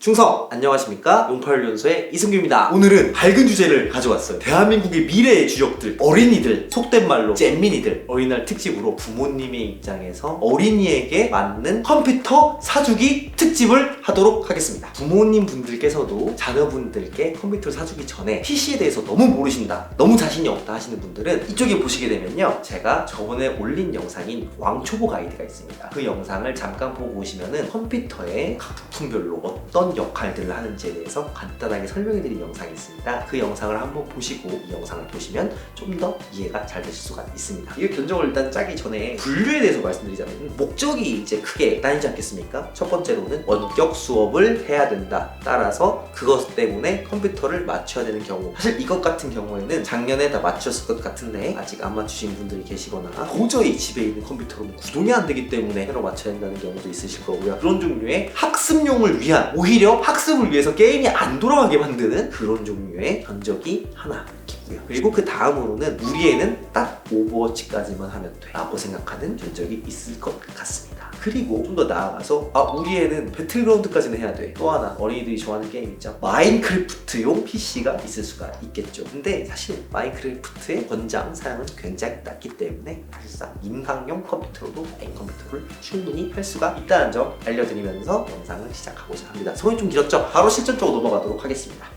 충성! 안녕하십니까? 용팔연소의 이승규입니다. 오늘은 밝은 주제를 가져왔어요. 대한민국의 미래의 주역들, 어린이들, 속된 말로 잼민이들, 어린이날 특집으로 부모님의 입장에서 어린이에게 맞는 컴퓨터 사주기 특집을 하도록 하겠습니다. 부모님 분들께서도 자녀분들께 컴퓨터를 사주기 전에 PC에 대해서 너무 모르신다, 너무 자신이 없다 하시는 분들은 이쪽에 보시게 되면요, 제가 저번에 올린 영상인 왕초보 가이드가 있습니다. 그 영상을 잠깐 보고 오시면은 컴퓨터의 각 부품별로 어떤 역할들을 하는지에 대해서 간단하게 설명해드린 영상이 있습니다. 그 영상을 한번 보시고 이 영상을 보시면 좀 더 이해가 잘 되실 수가 있습니다. 이 견적을 일단 짜기 전에 분류에 대해서 말씀드리자면 목적이 이제 크게 나뉘지 않겠습니까? 첫 번째로는 원격 수업을 해야 된다. 따라서 그것 때문에 컴퓨터를 맞춰야 되는 경우, 사실 이것 같은 경우에는 작년에 다 맞췄을 것 같은데 아직 안 맞추신 분들이 계시거나 도저히 집에 있는 컴퓨터로는 구동이 안 되기 때문에 새로 맞춰야 된다는 경우도 있으실 거고요. 그런 종류의 학습용을 위한, 오히려 학습을 위해서 게임이 안 돌아가게 만드는 그런 종류의 견적이 하나 있고요. 그리고 그 다음으로는 우리 애는 딱 오버워치까지만 하면 돼 라고 생각하는 견적이 있을 것 같습니다. 그리고 좀 더 나아가서 우리 애는 배틀그라운드까지는 해야 돼. 또 하나 어린이들이 좋아하는 게임 있죠. 마인크래프트용 PC가 있을 수가 있겠죠. 근데 사실 마인크래프트의 권장 사양은 굉장히 낮기 때문에 사실상 인강용 컴퓨터로도 메인 컴퓨터를 충분히 할 수가 있다는 점 알려드리면서 영상을 시작하고자 합니다. 소리 좀 길었죠? 바로 실전적으로 넘어가도록 하겠습니다.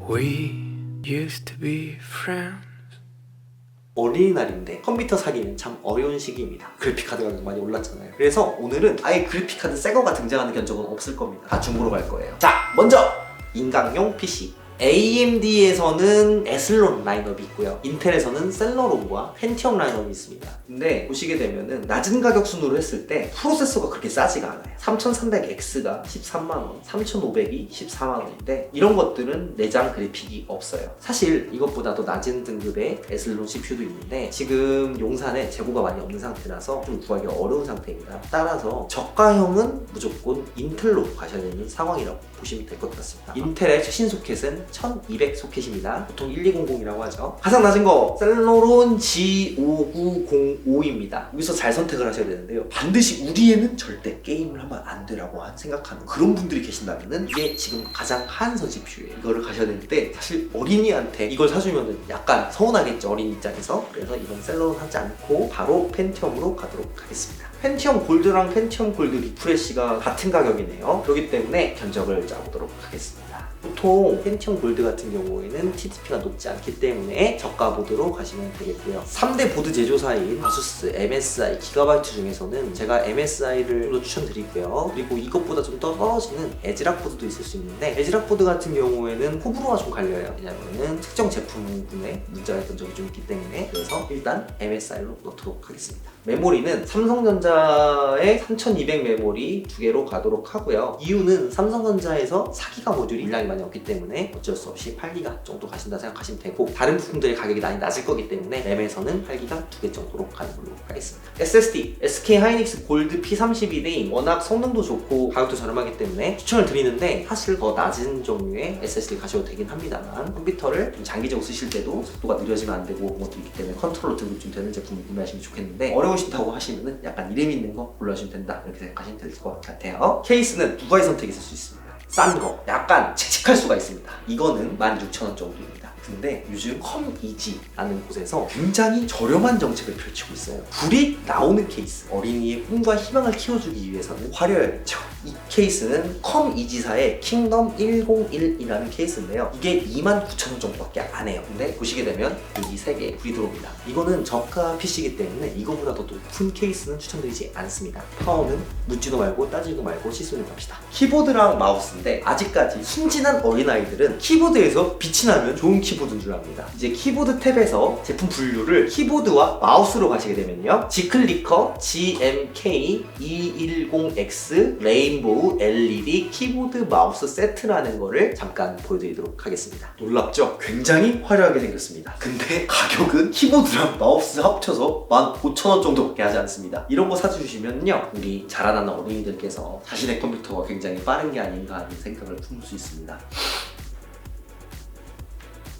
We used to be friends. 어린이날인데 컴퓨터 사기는 참 어려운 시기입니다. 그래픽카드가 많이 올랐잖아요. 그래서 오늘은 아예 그래픽카드 새거가 등장하는 견적은 없을 겁니다. 다 중고로 갈 거예요. 자, 먼저 인강용 PC. AMD에서는 에슬론 라인업이 있고요. 인텔에서는 셀러론과 펜티엄 라인업이 있습니다. 근데 보시게 되면은 낮은 가격 순으로 했을 때 프로세서가 그렇게 싸지가 않아요. 3300X가 13만원, 3500이 14만원인데 이런 것들은 내장 그래픽이 없어요. 사실 이것보다 더 낮은 등급의 에슬론 CPU도 있는데 지금 용산에 재고가 많이 없는 상태라서 좀 구하기 어려운 상태입니다. 따라서 저가형은 무조건 인텔로 가셔야 되는 상황이라고 보시면 될 것 같습니다. 인텔의 최신 소켓은 1200 소켓입니다. 보통 1200이라고 하죠. 가장 낮은 거 셀러론 G5905입니다. 여기서 잘 선택을 하셔야 되는데요. 반드시 우리 애는 절대 게임을 하면 안 되라고 생각하는 그런 분들이 계신다면 이게 지금 가장 하한선 CPU예요. 이거를 가셔야 될 때 사실 어린이한테 이걸 사주면 약간 서운하겠죠, 어린이 입장에서. 그래서 이건 셀러론 하지 않고 바로 펜티엄으로 가도록 하겠습니다. 펜티엄 골드랑 펜티엄 골드 리프레시가 같은 가격이네요. 그렇기 때문에 견적을 짜보도록 하겠습니다. 보통 펜티엄 골드 같은 경우에는 TDP가 높지 않기 때문에 저가 보드로 가시면 되겠고요. 3대 보드 제조사인 아수스, MSI, 기가바이트 중에서는 제가 MSI를 좀 더 추천드리고요. 그리고 이것보다 좀 더 떨어지는 에즈락 보드도 있을 수 있는데 에즈락 보드 같은 경우에는 호불호가 좀 갈려요. 왜냐면은 특정 제품군에 문제가 있던 적이 좀 있기 때문에. 그래서 일단 MSI로 넣도록 하겠습니다. 메모리는 삼성전자의 3200 메모리 2개로 가도록 하고요. 이유는 삼성전자에서 4기가 모듈이 물량이 많이 없기 때문에 어쩔 수 없이 8기가 정도 가신다 생각하시면 되고, 다른 부품들의 가격이 많이 낮을 거기 때문에 램에서는 8기가 2개 정도로 가는 걸로 하겠습니다. SSD, SK 하이닉스 골드 P32대 워낙 성능도 좋고 가격도 저렴하기 때문에 추천을 드리는데 사실 더 낮은 종류의 SSD 가셔도 되긴 합니다만 컴퓨터를 좀 장기적으로 쓰실 때도 속도가 느려지면 안 되고 그런 것도 있기 때문에 컨트롤러 등급 좀 되는 제품을 구매하시면 좋겠는데 어려우신다고 하시면은 약간 이름 있는 거 골라주시면 된다 이렇게 생각하시면 될 것 같아요. 케이스는 두 가지 선택이 있을 수 있습니다. 싼 거, 약간 칙칙할 수가 있습니다. 이거는 16,000원 정도입니다. 근데 요즘 컴이지라는 곳에서 굉장히 저렴한 정책을 펼치고 있어요. 불이 나오는 케이스, 어린이의 꿈과 희망을 키워주기 위해서는 화려해야겠죠. 이 케이스는 컴이지사의 킹덤 101이라는 케이스인데요. 이게 29,000원 정도밖에 안 해요. 근데 보시게 되면 여기 3개 불이 들어옵니다. 이거는 저가 PC이기 때문에 이거보다 더 높은 케이스는 추천드리지 않습니다. 파워는 묻지도 말고 따지도 말고 시술을 갑시다. 키보드랑 마우스인데 아직까지 순진한 어린아이들은 키보드에서 빛이 나면 좋은 키보드인 줄 압니다. 이제 키보드 탭에서 제품 분류를 키보드와 마우스로 가시게 되면요, 지클리커 GMK210X 레인보우 LED 키보드 마우스 세트라는 거를 잠깐 보여드리도록 하겠습니다. 놀랍죠? 굉장히 화려하게 생겼습니다. 근데 가격은 키보드랑 마우스 합쳐서 15,000원 정도밖에 하지 않습니다. 이런 거 사주시면요, 우리 자라나는 어린이들께서 자신의 컴퓨터가 굉장히 빠른 게 아닌가 하는 생각을 품을 수 있습니다.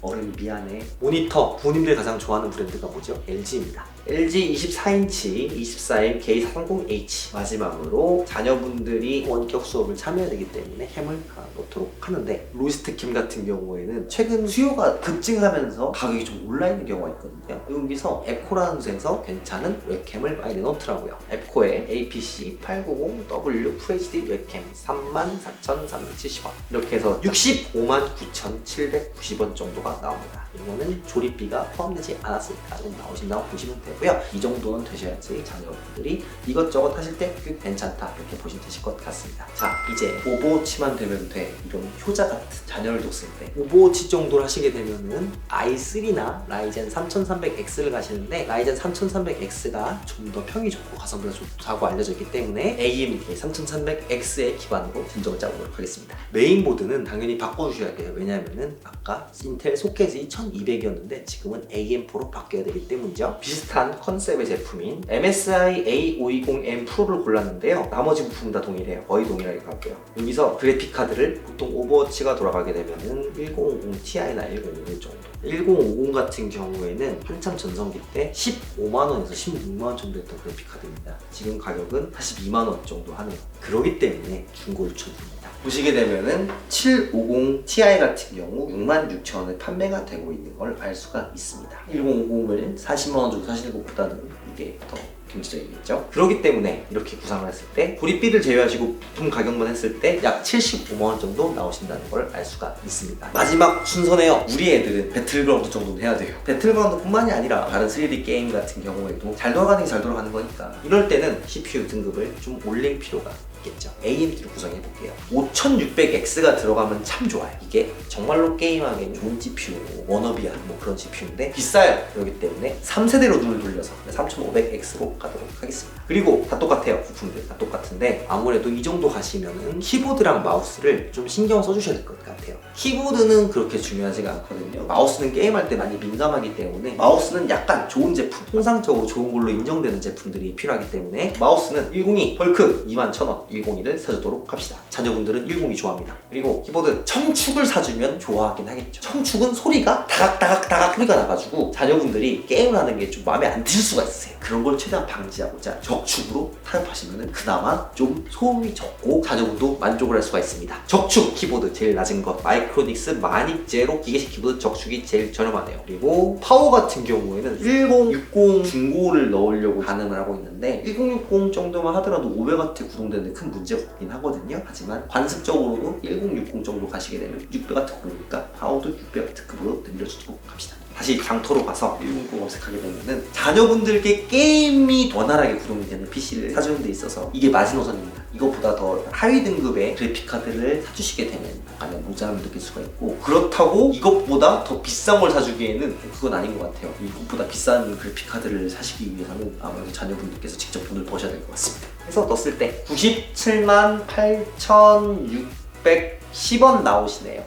어른 미안해. 모니터 부모님들 가장 좋아하는 브랜드가 뭐죠? LG입니다. LG 24인치 24M K30H 마지막으로 자녀분들이 원격 수업을 참여해야 되기 때문에 캠을 하나 놓도록 하는데 로지스트캠 같은 경우에는 최근 수요가 급증하면서 가격이 좀 올라있는 경우가 있거든요. 여기서 앱코라는 곳에서 괜찮은 웹캠을 많이 내놓더라고요. 앱코의 APC890W FHD 웹캠 34,370원 이렇게 해서 659,790원 정도가 나옵니다. 이거는 조립비가 포함되지 않았으니까 좀 나오신다고 보시면 되고요. 이 정도는 되셔야지 자녀분들이 이것저것 하실 때 꽤 괜찮다 이렇게 보시면 되실 것 같습니다. 자, 이제 오버워치만 되면 돼 이런 효자 같은 자녀를 뒀을 때 오버워치 정도를 하시게 되면은 i3나 라이젠 3300X를 가시는데 라이젠 3300X가 좀 더 평이 좋고 가성비가 좋다고 알려져 있기 때문에 AMD 3300X의 기반으로 진정을 짜보도록 하겠습니다. 메인보드는 당연히 바꿔주셔야 돼요. 왜냐하면은 아까 인텔 소켓이 1200이었는데 지금은 AM4로 바뀌어야 되기 때문이죠. 비슷한 컨셉의 제품인 MSI A520M Pro를 골랐는데요. 나머지 부품 다 동일해요. 거의 동일하게 갈게요. 여기서 그래픽 카드를 보통 오버워치가 돌아가게 되면은 1050 Ti나 1050 정도. 1050 같은 경우에는 한참 전성기 때 15만원에서 16만원 정도 했던 그래픽 카드입니다. 지금 가격은 42만원 정도 하네요. 그러기 때문에 중고를 추천드립니다. 보시게 되면은 750 Ti 같은 경우 66,000원에 판매가 되고 있는 걸 알 수가 있습니다. 1050을 40만원 정도 사시는 것보다는 이게 더 경제적이겠죠? 그렇기 때문에 이렇게 구상을 했을 때 조립비를 제외하시고 부품 가격만 했을 때 약 75만원 정도 나오신다는 걸 알 수가 있습니다. 마지막 순서네요. 우리 애들은 배틀그라운드 정도는 해야 돼요. 배틀그라운드 뿐만이 아니라 다른 3D 게임 같은 경우에도 잘 돌아가는 게 잘 돌아가는 거니까 이럴 때는 CPU 등급을 좀 올릴 필요가 있겠죠. AMD로 구성해 볼게요. 5600X가 들어가면 참 좋아요. 이게 정말로 게임하기엔 좋은 CPU, 워너비한 뭐 그런 CPU인데 비싸요. 그렇기 때문에 3세대로 눈을 돌려서 3500X로 가도록 하겠습니다. 그리고 다 똑같아요. 부품들 다 똑같은데 아무래도 이 정도 가시면은 키보드랑 마우스를 좀 신경 써주셔야 될 것 같아요. 키보드는 그렇게 중요하지가 않거든요. 마우스는 게임할 때 많이 민감하기 때문에 마우스는 약간 좋은 제품, 통상적으로 좋은 걸로 인정되는 제품들이 필요하기 때문에 마우스는 102 벌크 21,000원 102를 사주도록 합시다. 자녀분들은 102 좋아합니다. 그리고 키보드 청축을 사주면 좋아하긴 하겠죠. 청축은 소리가 다각다각 소리가 나가지고 자녀분들이 게임을 하는 게 좀 마음에 안 드실 수가 있으세요. 그런 걸 최대한 방지하고자 적축으로 타협하시면 그나마 좀 소음이 적고 자녀분도 만족을 할 수가 있습니다. 적축 키보드 제일 낮은 것 마이크로닉스 마닉 제로 기계식 키보드 적축이 제일 저렴하네요. 그리고 파워 같은 경우에는 1060 중고를 넣으려고 가늠을 하고 있는데 1060 정도만 하더라도 500W 구동되는 큰 문제가 없긴 하거든요. 하지만 관습적으로도 1060 정도 가시게 되면 600W 구동이니까 파워도 600W급으로 늘려주도록 합시다. 다시 장터로 가서 160 검색하게 되면은 자녀분들께 게임이 원활하게 구동이 되는 PC를 사주는 데 있어서 이게 마지노선입니다. 이것보다 더 하위 등급의 그래픽카드를 사주시게 되면 약간의 모자람을 느낄 수가 있고 그렇다고 이것보다 더 비싼 걸 사주기에는 그건 아닌 것 같아요. 이것보다 비싼 그래픽카드를 사시기 위해서는 아무래도 자녀분들께서 직접 돈을 버셔야 될 것 같습니다. 그래서 넣었을 때 978,610원 나오시네요.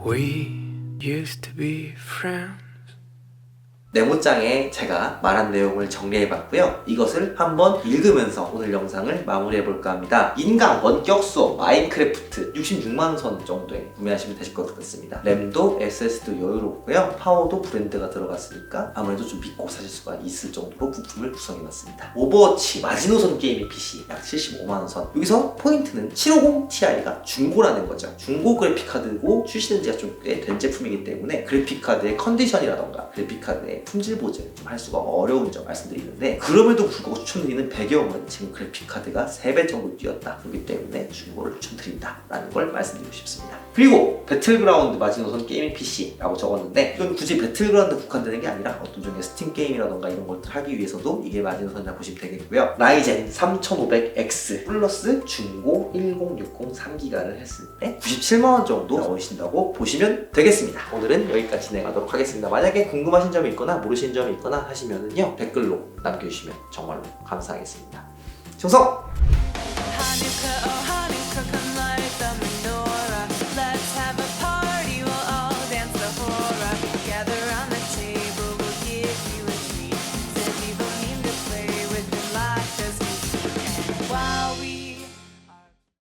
We used to be friends. 메모장에 제가 말한 내용을 정리해봤고요. 이것을 한번 읽으면서 오늘 영상을 마무리해볼까 합니다. 인강 원격 수업 마인크래프트 66만원 정도에 구매하시면 되실 것 같습니다. 램도 SS도 여유롭고요. 파워도 브랜드가 들어갔으니까 아무래도 좀 믿고 사실 수가 있을 정도로 부품을 구성해봤습니다. 오버워치 마지노선 게이밍 PC 약 75만원 선. 여기서 포인트는 750 Ti가 중고라는 거죠. 중고 그래픽카드고 출시된 지가 좀 꽤 된 제품이기 때문에 그래픽카드의 컨디션이라던가 그래픽카드의 품질 보증을 좀 할 수가 어려운 점 말씀드리는데 그럼에도 불구하고 추천드리는 배경은 지금 그래픽카드가 3배 정도 뛰었다. 그렇기 때문에 중고를 추천드린다 라는 걸 말씀드리고 싶습니다. 그리고 배틀그라운드 마지노선 게이밍 PC라고 적었는데 이건 굳이 배틀그라운드 국한되는 게 아니라 어떤 종류의 스팀 게임이라던가 이런 것들 하기 위해서도 이게 마지노선이라 보시면 되겠고요. 라이젠 3500X 플러스 중고 1060 3기가를 했을 때 97만원 정도 나오신다고 보시면 되겠습니다. 오늘은 여기까지 진행하도록 하겠습니다. 만약에 궁금하신 점이 있거나 모르시는 점이 있거나 하시면은요 댓글로 남겨주시면 정말로 감사하겠습니다. 정석!